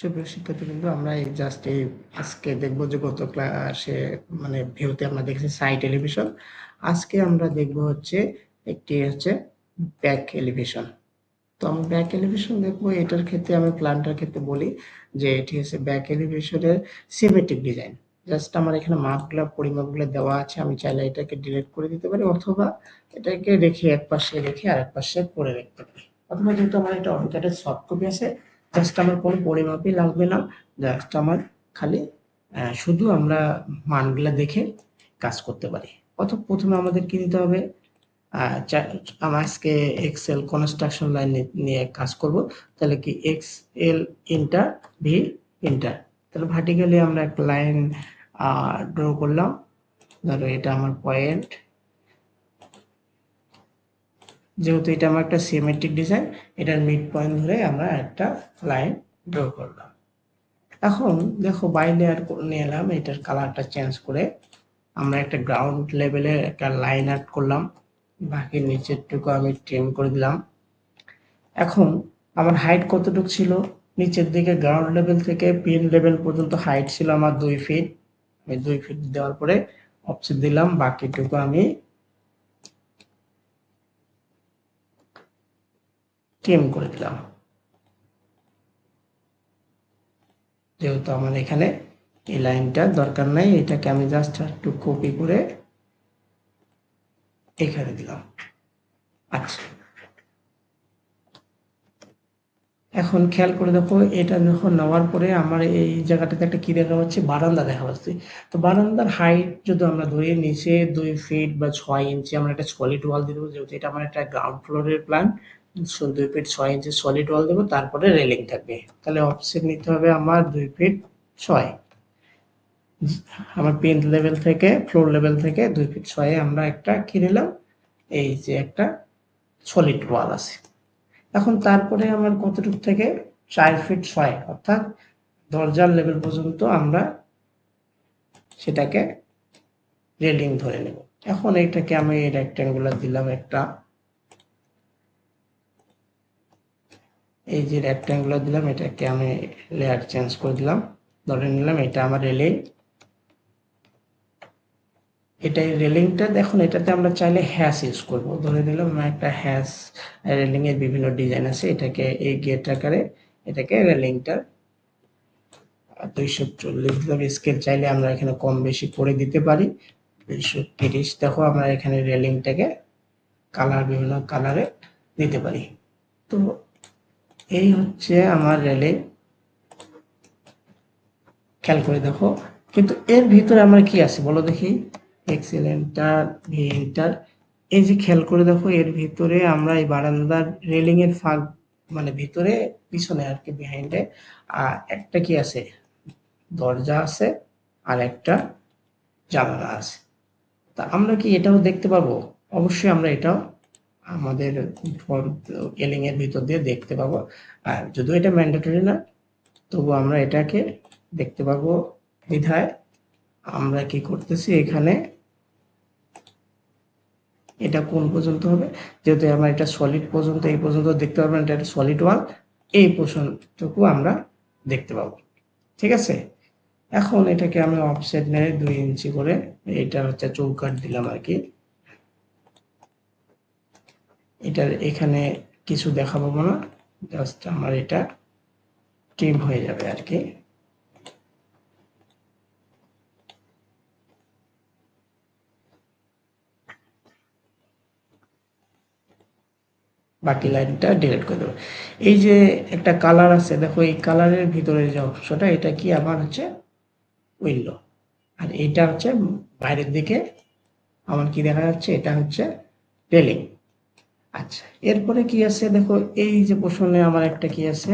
সুপ্রিয় শিক্ষার্থীবৃন্দ, আমরা এই জাস্ট এই আজকে দেখব যে গত ক্লাসে মানে ভিউতে আমরা দেখেছি সাইড এলিভেশন। আজকে আমরা দেখব হচ্ছে একটি হচ্ছে ব্যাক এলিভেশন। তো আমরা ব্যাক এলিভেশন দেখবো। এটার ক্ষেত্রে আমি প্ল্যানটার ক্ষেত্রে বলি যে এটি হচ্ছে ব্যাক এলিভেশনের সিমেট্রিক ডিজাইন। জাস্ট আমার এখানে মাপগুলো পরিমাপগুলো দেওয়া আছে, আমি চাইলে এটাকে ডিলিট করে দিতে পারি অথবা এটাকে রেখে এক পাশে রেখে আরেক পাশে করে রাখতে পারি, অথবা যেহেতু আমার এটা অটোক্যাডের সফট কপি আছে, জাস্ট আমার কোনো পরিমাপই লাগবে না। জাস্ট আমার খালি শুধু আমরা মানগুলা দেখে কাজ করতে পারি। অথবা প্রথমে আমাদের কি দিতে হবে, আমরা আজকে এক্সেল কনস্ট্রাকশন লাইন নিয়ে কাজ করব। তাহলে কি এক্সএল ইন্টার ভি ইন্টার, তাহলে ভার্টিক্যালি আমরা একটা লাইন ড্র করলাম। ধরো এটা আমার পয়েন্ট, যেহেতু এটা আমার একটা সিমেট্রিক ডিজাইন, এটার মিড পয়েন্ট ধরে আমরা একটা লাইন ড্র করলাম। এখন দেখো বাই লেয়ার নিয়ে এলাম, এটার কালারটা চেঞ্জ করে আমরা একটা গ্রাউন্ড লেভেলে একটা লাইন আর্ট করলাম, বাকি নিচেরটুকু আমি ট্রিম করে দিলাম। এখন আমার হাইট কতটুকু ছিল, নিচের দিকে গ্রাউন্ড লেভেল থেকে পিন লেভেল পর্যন্ত হাইট ছিল আমার 2 ফিট। আমি 2 ফিট দেওয়ার পরে অফসেট দিলাম, বাকিটুকু আমি ট্রিম করে দিলাম। যেহেতু আমার এখানে এই লাইনটা দরকার নাই, এটাকে আমি জাস্ট একটু কপি করে এখানে দিলাম। আচ্ছা, এখন খেয়াল করে দেখো, এটা যখন নেওয়ার পরে আমার এই জায়গাটাতে একটা কি দেখা যাচ্ছে, বারান্দা দেখা যাচ্ছে। তো বারান্দার হাইট যদি আমরা ধরি নিচে 2 ফিট বা 6 ইঞ্চি, আমরা একটা সলিড ওয়াল দিয়ে দেবো, যেহেতু এটা আমার একটা গ্রাউন্ড ফ্লোরের প্ল্যান। 2 ফিট 6 ইঞ্চি সলিড ওয়াল দেবো, তারপরে রেলিং থাকবে। তাহলে অফসেট নিতে হবে আমার 2 ফিট 6। আমার পিন লেভেল থেকে ফ্লোর লেভেল থেকে 2 ফিট 6 আমরা একটা কি নিলাম, এই যে একটা সলিড ওয়াল আছে। এখন তারপরে আমার কতটুকু থেকে 4 ফিট 6 অর্থাৎ দরজার লেভেল পর্যন্ত আমরা সেটাকে রেলিং ধরে নেব। এখন এটাকে আমি রেক্ট্যাঙ্গুলার দিলাম একটা, এই যে রেক্ট্যাঙ্গুলার দিলাম, এটাকে আমি লেয়ার চেঞ্জ করে দিলাম, ধরে নিলাম এটা আমার রেলিং। এটাই রেলিংটা, দেখুন এটাতে আমরা চাইলে হ্যাশ ইউজ করব। ধরে নিলাম একটা হ্যাশ, রেলিং এর বিভিন্ন ডিজাইন আছে, এটাকে এই গেট আকারে এটাকে রেলিংটা 240 দিলাম। স্কেল চাইলে আমরা এখানে কম বেশি করে দিতে পারি। 230 দেখো, আমরা এখানে রেলিংটাকে কালার বিভিন্ন কালারে দিতে পারি। তো এই হচ্ছে আমার রেলিং। খেয়াল করে দেখো, কিন্তু এর ভিতরে আমার কি আছে বলো দেখি, এক্সেল এন্টার ভি এন্টার। এই যে খেয়াল করে দেখো, এর ভিতরে আমরা এই বারান্দার রেলিং এর ফাঁক মানে ভিতরে পিছনে আর কি বিহাইন্ডে একটা কি আছে, দরজা আছে আর একটা জানালা আছে। তা আমরা কি এটাও দেখতে পাবো? অবশ্যই আমরা এটাও আমাদের এলিং এর ভিতর দিয়ে দেখতে পাবো। আর যদিও এটা ম্যান্ডেটরি না, তবু আমরা এটাকে দেখতে পাবো বিধায় আমরা কি করতেছি, এখানে এটা কোন পর্যন্ত হবে, যেহেতু আমরা এটা সলিড পর্যন্ত এই পর্যন্ত দেখতে পারবো না, এটা সলিড ওয়াল, এই পোর্শনটুকু আমরা দেখতে পাবো। ঠিক আছে, এখন এটাকে আমি অফসেট নেই 2 ইঞ্চি করে, এটা হচ্ছে চৌকাট দিলাম আর কি। এটার এখানে কিছু দেখা পাবো না, জাস্ট আমার এটা ট্রিম হয়ে যাবে আর কি। বাকি লাইনটা ডিলিট করে দেবো। এই যে একটা কালার আছে দেখো, এই কালারের ভিতরে যে অংশটা, এটা কি আমার হচ্ছে উইন্ডো, আর এটা হচ্ছে বাইরের দিকে আমার কি দেখা যাচ্ছে, এটা হচ্ছে রেলিং। আচ্ছা, এরপরে কি আছে দেখো, এই যে পোর্শনে আমার একটা কি আছে,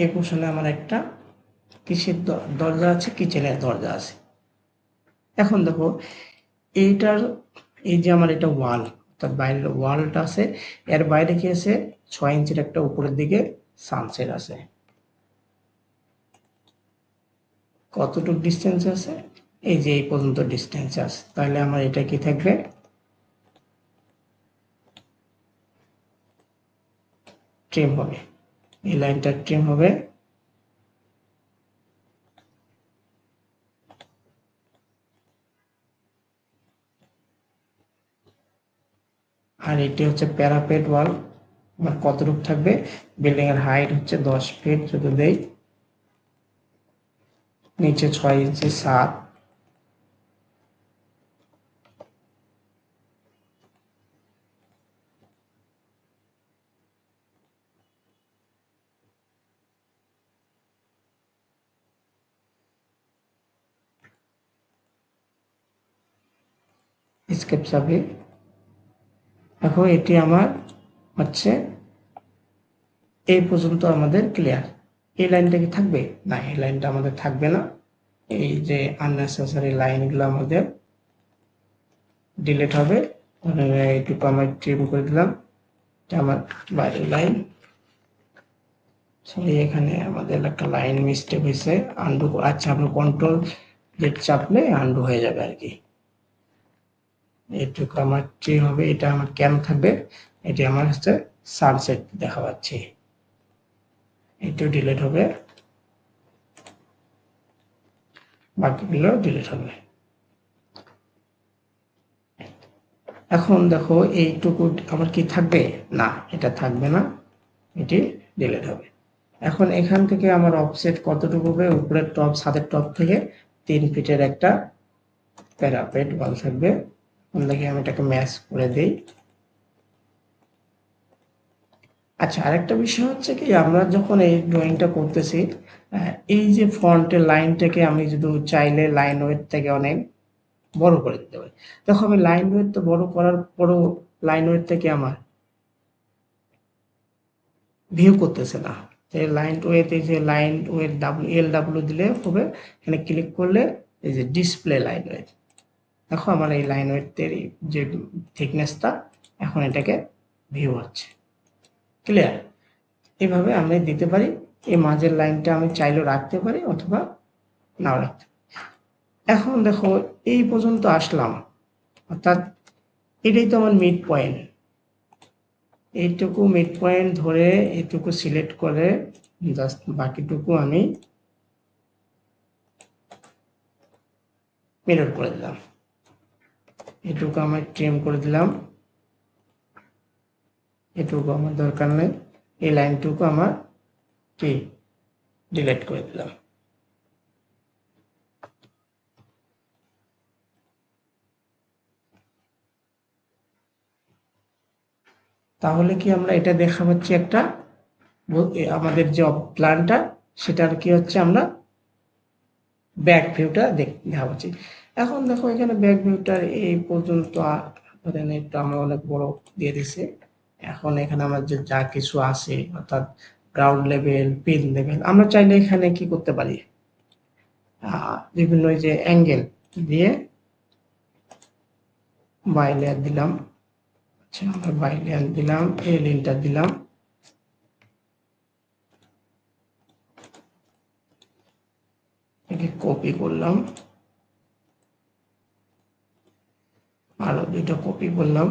এই পোর্শনে আমার একটা কিসের দরজা আছে, কিচেনের দরজা আছে। এখন দেখো এইটার, এই যে আমার এটা ওয়াল অর্থাৎ বাইরের ওয়ালটা আছে, এর বাইরে কি আছে, 6 ইঞ্চির একটা উপরের দিকে সানসেট আছে। কতটুকু ডিস্টেন্স আছে, এই যে এই পর্যন্ত ডিস্টেন্স আছে, তাহলে আমার এটা কি থাকবে, ট্রিম হবে, এই লাইনটা ট্রিম হবে। আর এটি হচ্ছে প্যারাপেট ওয়াল, আমার কতটুকু থাকবে, বিল্ডিং এর হাইট হচ্ছে 10 ফিট যদি দেই, নিচে 6 ইঞ্চি 7, স্কেপ চাবি। এখন এটি আমার হচ্ছে এই পর্যন্ত আমাদের ক্লিয়ার। এই লাইনটা কি থাকবে না, এই লাইনটা আমাদের থাকবে না, এই যে আননেসেসারি লাইনগুলো আমাদের ডিলিট হবে। এইটুকু আমি ট্রিম করে দিলাম, এটা আমার বাইরের লাইন। সরি, এখানে আমাদের একটা লাইন মিস্টেক হয়েছে, আন্ডু। আচ্ছা, আমরা কন্ট্রোল জেড চাপলে আন্ডু হয়ে যাবে আর কি। এইটুকু আমার ট্রি হবে, এটা আমার কেন থাকবে, এটি আমার হচ্ছে সানসেট দেখা পাচ্ছি, এটিও ডিলিট হবে, বাকিগুলো ডিলিট হবে। এখন দেখো এইটুকু আমার কি থাকবে না, এটা থাকবে না, এটি ডিলিট হবে। এখন এখান থেকে আমার অফসেট কতটুকু হবে, উপরের টপ, ছাদের টপ থেকে 3 ফিটের একটা প্যারাপেট ওয়াল থাকবে। দেখি আমি এটাকে ম্যাচ করে দিই। আচ্ছা, আরেকটা বিষয় হচ্ছে কি, আমরা যখন এই ড্রয়িংটা করতেছি, এই যে ফ্রন্টের লাইনটাকে আমি যদি চাইলে লাইন ওয়েট থেকে অনেক বড় করে দিতে পারি। দেখো আমি লাইন ওয়েট তো বড় করার পরও লাইন ওয়েট থেকে আমার ভিউ করতেছে না। এই লাইন ওয়েট, এই যে লাইন ওয়েট LW দিলে হবে, এখানে ক্লিক করলে এই যে ডিসপ্লে লাইন ওয়েট, দেখো আমার এই লাইন ওয়েটের যে থিকনেসটা এখন এটাকে ভিউ হচ্ছে। ক্লিয়ার? এভাবে আমি দিতে পারি। এই মাঝের লাইনটা আমি চাইলেও রাখতে পারি অথবা নাও রাখতে পারি। এখন দেখো এই পর্যন্ত আসলাম, অর্থাৎ এটাই তো আমার মিড পয়েন্ট। এইটুকু মিড পয়েন্ট ধরে এইটুকু সিলেক্ট করে জাস্ট বাকিটুকু আমি মিরর করে দিলাম, এটুকু আমি ট্রিম করে দিলাম, এটুকু আমার দরকার নেই, এই লাইনটুকু আমার কি ডিলিট করে দিলাম। তাহলে কি আমরা এটা দেখা পাচ্ছি একটা, আমাদের যে প্ল্যানটা সেটার কি হচ্ছে, আমরা ব্যাক ভিউটা দেখা পাচ্ছি। এখন দেখো এখানে ব্যাক ভিউটার এই পর্যন্ত ধরেন একটু আমরা অনেক বড় দিয়ে দিছি। এখন এখানে আমার যে যা কিছু আছে, অর্থাৎ গ্রাউন্ড লেভেল, পিন লেভেল, আমরা চাইলে এখানে কি করতে পারি, বিভিন্ন যে অ্যাঙ্গেল দিয়ে বাই লেয়ার দিলাম। আচ্ছা, আমরা বাই লেয়ার দিলাম, এই লিনটা দিলাম, একে কপি করলাম, আরো দুইটা কপি করলাম।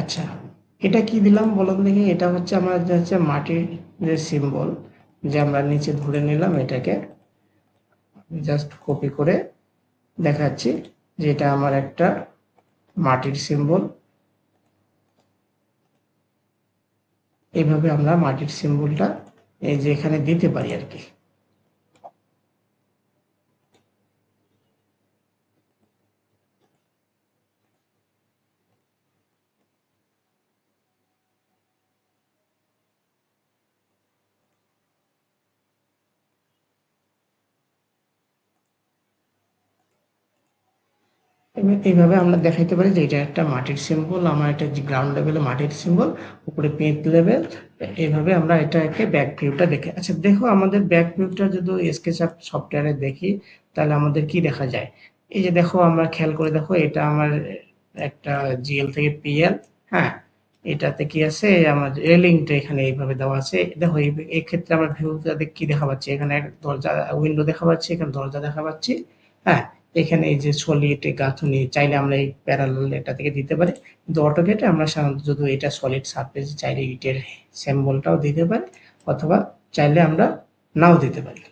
আচ্ছা, এটা কি দিলাম বলুন দেখি, এটা হচ্ছে আমার হচ্ছে মাটির যে সিম্বল, যে আমরা নিচে ধরে নিলাম, এটাকে জাস্ট কপি করে দেখাচ্ছি যে এটা আমার একটা মাটির সিম্বল। এইভাবে আমরা মাটির সিম্বলটা এই যে এখানে দিতে পারি আর কি। এইভাবে আমরা দেখাইতে পারি যে এটা একটা মাটির সিম্বল, আমার এটা গ্রাউন্ড লেভেলে মাটির সিম্বল, উপরে পেন্ট লেভেল। এইভাবে আমরা এটাকে ব্যাক ভিউটা দেখে। আচ্ছা দেখো, আমাদের ব্যাক ভিউটা যদি স্কেচআপ সফটওয়্যারে দেখি, তাহলে আমাদের কি দেখা যায়, এই যে দেখো, আমরা খেয়াল করে দেখো, এটা আমার একটা জিএল থেকে পিএল। হ্যাঁ, এটাতে কি আছে, আমার রেলিংটা এখানে এইভাবে দেওয়া আছে। দেখো এই ক্ষেত্রে আমার ভিউটাতে কি দেখা পাচ্ছি, এখানে দরজা উইন্ডো দেখা পাচ্ছি, এখানে দরজা দেখা পাচ্ছি। হ্যাঁ, এখানে এই যে সলিড গাঁথুনি, চাইলে আমরা এই প্যারালাল এটা থেকে দিতে পারি, কিন্তু অটোকেটে আমরা সাধারণত যদি এটা সলিড সারফেস চাইলে ইটের সিম্বলটাও দিতে পারি, অথবা চাইলে আমরা নাও দিতে পারি।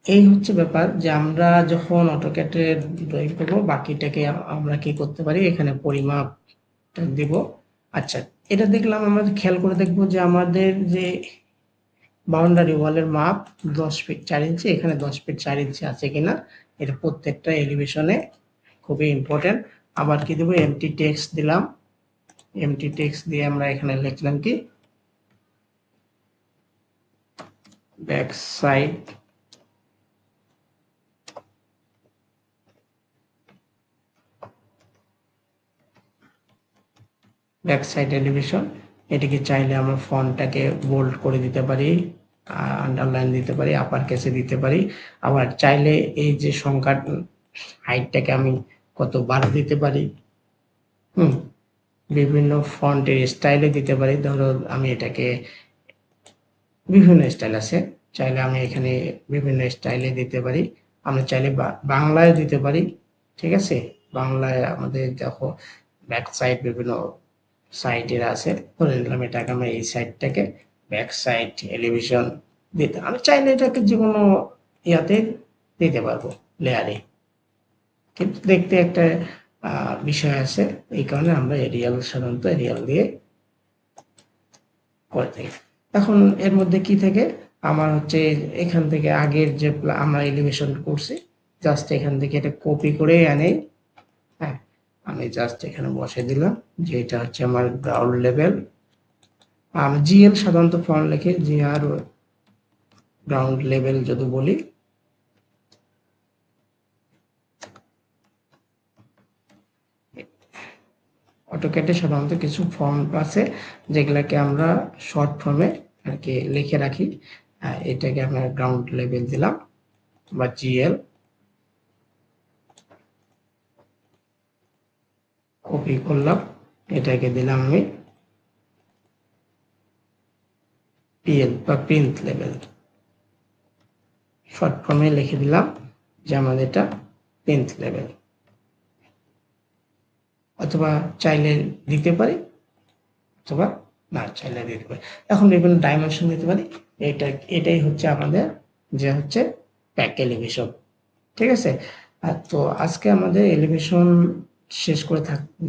এই হচ্ছে ব্যাপার যে আমরা যখন অটোক্যাডে ড্রয়িং করবো, বাকিটাকে আমরা কি করতে পারি, এখানে পরিমাপটা দিব। আচ্ছা, এটা দেখলাম, আমরা খেয়াল করে দেখবো যে আমাদের যে বাউন্ডারি ওয়ালের মাপ 10 ফিট 4 ইঞ্চি, এখানে 10 ফিট 4 ইঞ্চি আছে কিনা, এটা প্রত্যেকটা এলিভেশনে খুবই ইম্পর্টেন্ট। আবার কি দেবো, এমটি টেক্সট দিলাম। এমটি টেক্সট দিয়ে আমরা এখানে লিখলাম কি, ব্যাক সাইড এলিভেশন। এটিকে চাইলে আমরা ফন্টটাকে বোল্ড করে দিতে পারি, আন্ডারলাইন দিতে পারি, আপার কেসে দিতে পারি। আবার চাইলে এই যে সংখ্যা হাইটটাকে আমি কত 12 দিতে পারি। বিভিন্ন ফন্টের স্টাইলে দিতে পারি। ধরো আমি এটাকে, বিভিন্ন স্টাইল আছে, চাইলে আমি এখানে বিভিন্ন স্টাইলে দিতে পারি। আমরা চাইলে বাংলায় দিতে পারি, ঠিক আছে। বাংলায় আমাদের দেখো ব্যাক সাইড বিভিন্ন সাইডের আছে, ধরে নিলাম এটাকে আমরা এই সাইডটাকে ব্যাক সাইড এলিভেশন দিতে, আমি চাইলে এটাকে যে কোনো ইয়াতে দিতে পারবো, লেয়ারে। কিন্তু দেখতে একটা বিষয় আছে, এই কারণে আমরা এরিয়াল, সাধারণত এরিয়াল দিয়ে করে থাকি। এখন এর মধ্যে কি থাকে, আমার হচ্ছে এখান থেকে আগের যে আমরা এলিভেশন করছি, জাস্ট এখান থেকে এটা কপি করে আনে। হ্যাঁ, আমি জাস্ট এখানে বসে দিলাম যে এটা হচ্ছে আমার গ্রাউন্ড লেভেল। আমি জিএল সাধারণত ফন্ট লিখে, জি আর গ্রাউন্ড লেভেল যদি বলি, অটোক্যাডে সাধারণত কিছু ফর্ম আছে যেগুলাকে আমরা শর্ট ফর্মে আর কি লিখে রাখি। এটাকে আমরা গ্রাউন্ড লেভেল দিলাম বা জিএল, কপি করলাম, এটাকে দিলাম আমি পিএল বা প্রিন্ট লেভেল, শর্ট ফর্মে লিখে দিলাম যে আমাদের এটা প্রিন্ট লেভেল, অথবা চাইলে দিতে পারি, অথবা না চাইলে দিতে পারি। এখন বিভিন্ন ডাইমেনশন দিতে পারি। এটাই হচ্ছে আমাদের যে হচ্ছে প্যাক এলিভেশন, ঠিক আছে। তো আজকে আমাদের এলিভেশন শেষ করে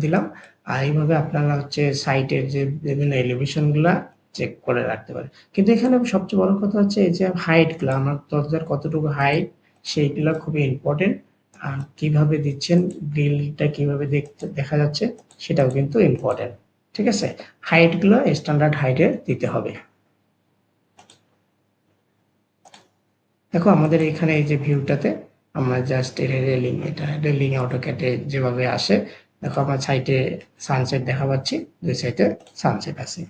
দিলাম। আর এইভাবে আপনারা হচ্ছে সাইটের যে বিভিন্ন এলিভেশন গুলা চেক করে রাখতে পারেন। কিন্তু এখানে সবচেয়ে বড় কথা হচ্ছে এই যে হাইট গুলা, আমার দরজার কতটুকু হাইট, সেইগুলা খুবই ইম্পর্টেন্ট। আর কিভাবে দিচ্ছেন, গ্রিলটা কিভাবে দেখা যাচ্ছে, সেটাও কিন্তু ইম্পর্টেন্ট, ঠিক আছে। হাইট গুলো স্ট্যান্ডার্ড হাইটে দিতে হবে। দেখো আমাদের এখানে এই যে ভিউটাতে আমরা জাস্ট রেলিং, এটা রেলিং অটোক্যাডে যেভাবে আসে, দেখো আমার সাইডে সানসেট দেখা পাচ্ছি, দুই সাইডে সানসেট আছে।